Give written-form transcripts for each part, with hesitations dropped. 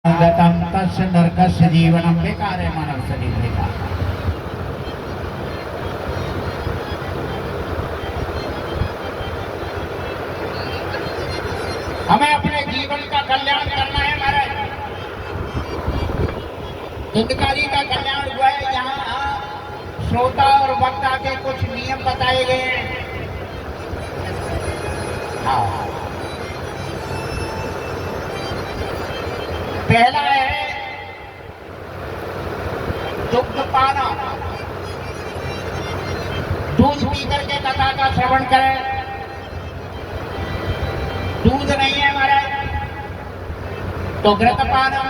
गतम तस्य नरकस्य जीवनम बेकार है मानव शरीर बेकार। हमें अपने जीवन का कल्याण करना है महाराज। हितकारी का कल्याण हुआ है। यहाँ श्रोता और वक्ता के कुछ नियम बताए गए हैं। हाँ, पहला है दुग्ध पाना। दूध पी करके कथा का श्रवण करें। दूध नहीं है हमारा तो घृत पाना।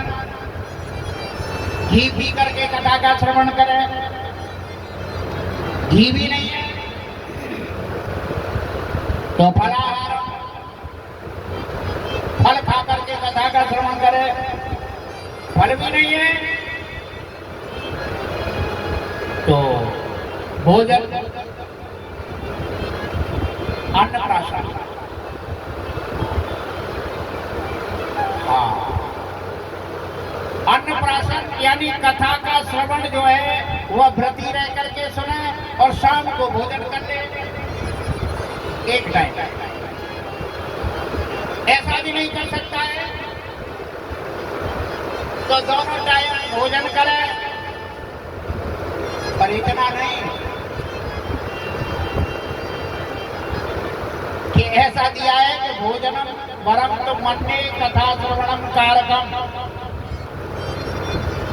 घी पी करके कथा का श्रवण करें। घी भी नहीं है तो फलाहार, फल खा करके कथा का श्रवण करें। फल भी नहीं है तो भोजन, अन्नप्राशन। हाँ, अन्नप्राशन यानी कथा का श्रवण जो है वह व्रती रह करके सुने और शाम को भोजन कर ले एक टाइम। ऐसा भी नहीं कर सकता है तो दोनों टाइम भोजन करें, पर इतना नहीं कि ऐसा दिया है कि भोजनम वरम तो मन्ने कथा श्रवणम कारकम।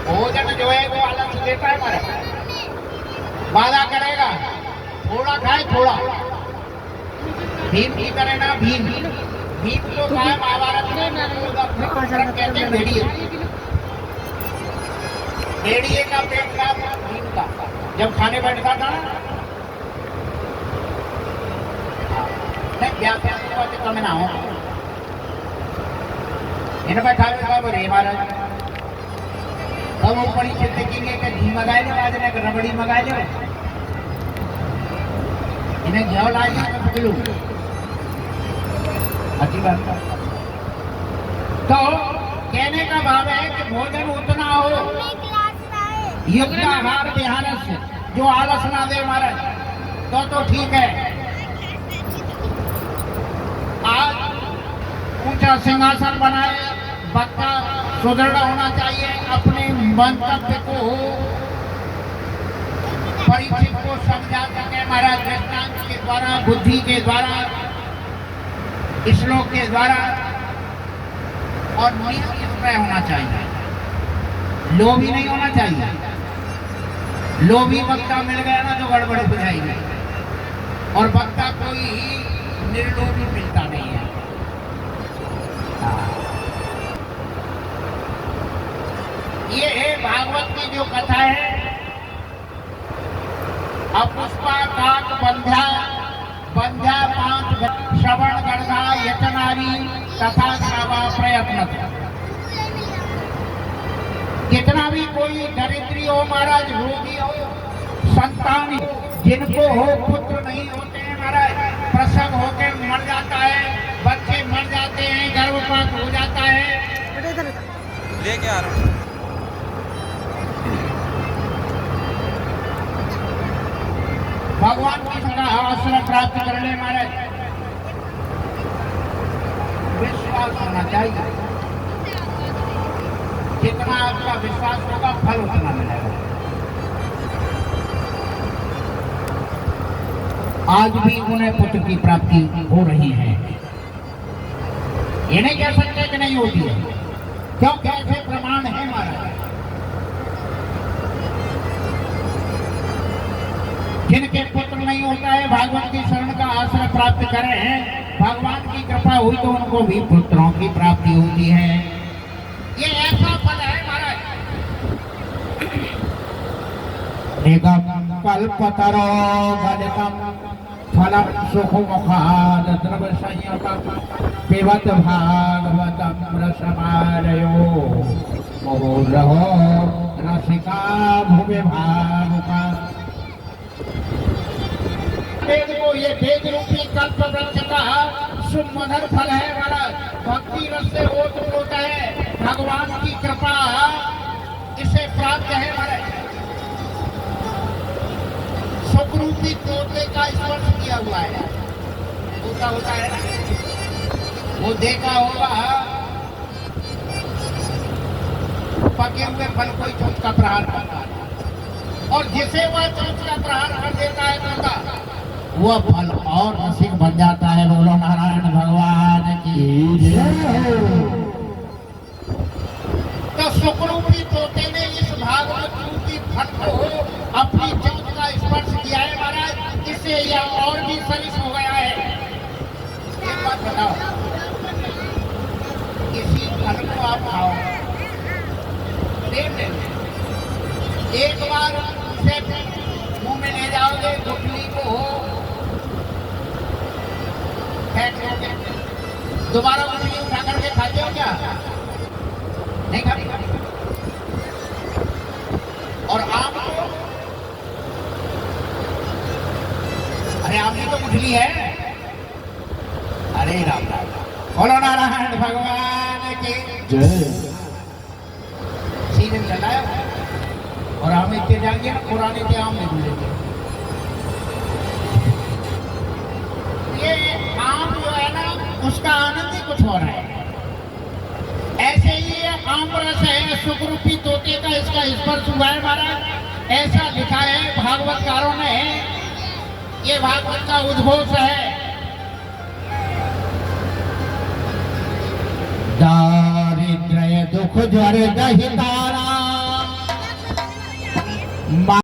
भोजन जो है वो आलस देता है हमारा, वादा करेगा थोड़ा खाए थोड़ा। भीम की करे ना, भीम भीम तो खाए महाभारत में कहते हैं भेड़िए। भेड़िए का पेट था भीम का जब खाने बैठता था ना, कम ना हो इन बैठा रे महाराज। अब वो बड़ी चिंता की कि घी मंगाए लो, आज ने रबड़ी मंगाए लो, इन्हें घी लाए तो पकड़ू। अच्छी बात। तो कहने का भाव है कि भोजन उतना हो युक्त आहार विहार से जो आलस ना दे महाराज तो ठीक है। आज ऊंचा सिंहासन बनाए, वक्ता सुदृढ़ होना चाहिए, अपने मंतव्य को परीक्षित को समझा सके महाराज, दृष्टांत के द्वारा, बुद्धि के द्वारा, श्लोक के द्वारा। और निष्ठा होना चाहिए, लोभी नहीं होना चाहिए। लोभी वक्ता मिल गया ना तो गड़बड़ हो जाएगी, और वक्ता कोई निर्लोभी मिलता नहीं है। ये है भागवत की जो कथा है। अपुष्पा काक बंध्या बंध्या 5 श्रवण गणगा यतनारी तथा श्रवा प्रयत्न। कितना भी कोई दरिद्री हो महाराज, रोगी हो, संतान जिनको हो, पुत्र नहीं होते हैं महाराज, प्रसव होकर मर जाता है, बच्चे मर जाते हैं, गर्भपात हो जाता है। लेके आ रहा हूँ। भगवान की का आश्रय प्राप्त करने महाराज विश्वास होना चाहिए। जितना आपका विश्वास होगा फल उतना मिलेगा। आज भी उन्हें पुत्र की प्राप्ति हो रही है। ये नहीं कह सकते कि नहीं होती है, क्योंकि ऐसे प्रमाण है महाराज। जिनके पुत्र नहीं होता है भागवत की शरण का आश्रय प्राप्त करे हैं, भगवान की कृपा हुई तो उनको भी पुत्रों की प्राप्ति होती है। ये ऐसा फल है महाराज। एकम कल्पतरो गदितम फलम सुखमुखाद द्रव संयुतम पिबत भागवतम रसमालयो मुहुर्मुहुः रसिका भुवि भावुका। वेद को ये वेद रूपी कल्प वृक्ष का सुमधुर फल है महाराज। भक्ति रस से ओत होता है। भगवान की कृपा इसे प्राप्त है महाराज। सुखरूपी तोते का स्पर्श किया हुआ है। तोता होता है ना, वो देखा होगा पके हुए फल कोई चोट का प्रहार करता है, और जिसे वह चोट का प्रहार कर देता है तोता, वह फल और रसिक बन जाता है। बोलो नारायण भगवान की जय। तो सुखरूपी तोते ने इस भागवत रूपी फल को अपनी चोट का स्पर्श किया है महाराज, इससे यह और भी सलिस हो गया है। एक बात बताओ, किसी फल को आप खाओ, एक बार उसे मुंह में ले जाओगे, गुठली को फेंक दोगे, दोबारा गुठली उठा करके खाते हो क्या? नहीं खाते। और आम को, अरे आम की तो गुठली है। अरे राम राम, बोलो नारायण भगवान की जय। सीजन चला है और आम इतने जाएंगे ना, पुराने के आम नहीं मिलेंगे। ये आम जो है ना, उसका आनंद ही कुछ हो रहा है। ऐसे ही ये आम रस है, सुखरूपी तोते का इसका स्पर्श हुआ है महाराज। ऐसा लिखा है भागवतकारों ने, ये भागवत का उद्घोष है। दारिद्र्य दुख ज्वर दहितारा